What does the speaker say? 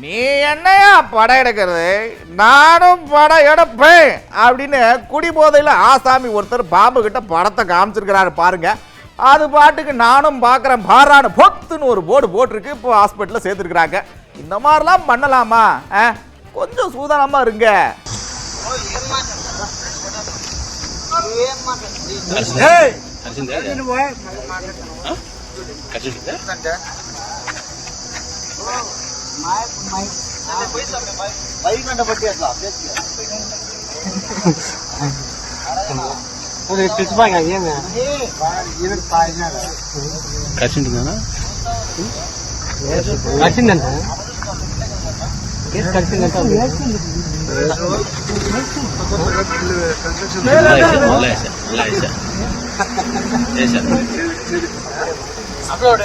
நீ என்னையா படம் எடுக்கிறது, நானும் படம் எடுப்பேன் அப்படின்னு குடிபோதையில் ஆசாமி ஒருத்தர் பாம்பு கிட்ட படத்தை காமிச்சிருக்கிறாரு பாருங்க. அது பாட்டுக்கு நானும் பார்க்குறேன் பாரான பொத்துன்னு ஒரு போர்டு போட்டிருக்கு. இப்போ ஹாஸ்பிட்டலில் சேர்த்துருக்குறாங்க. இந்த மாதிரிலாம் பண்ணலாமா? கொஞ்சம் சூதானமாக இருங்க. అప్లోడ్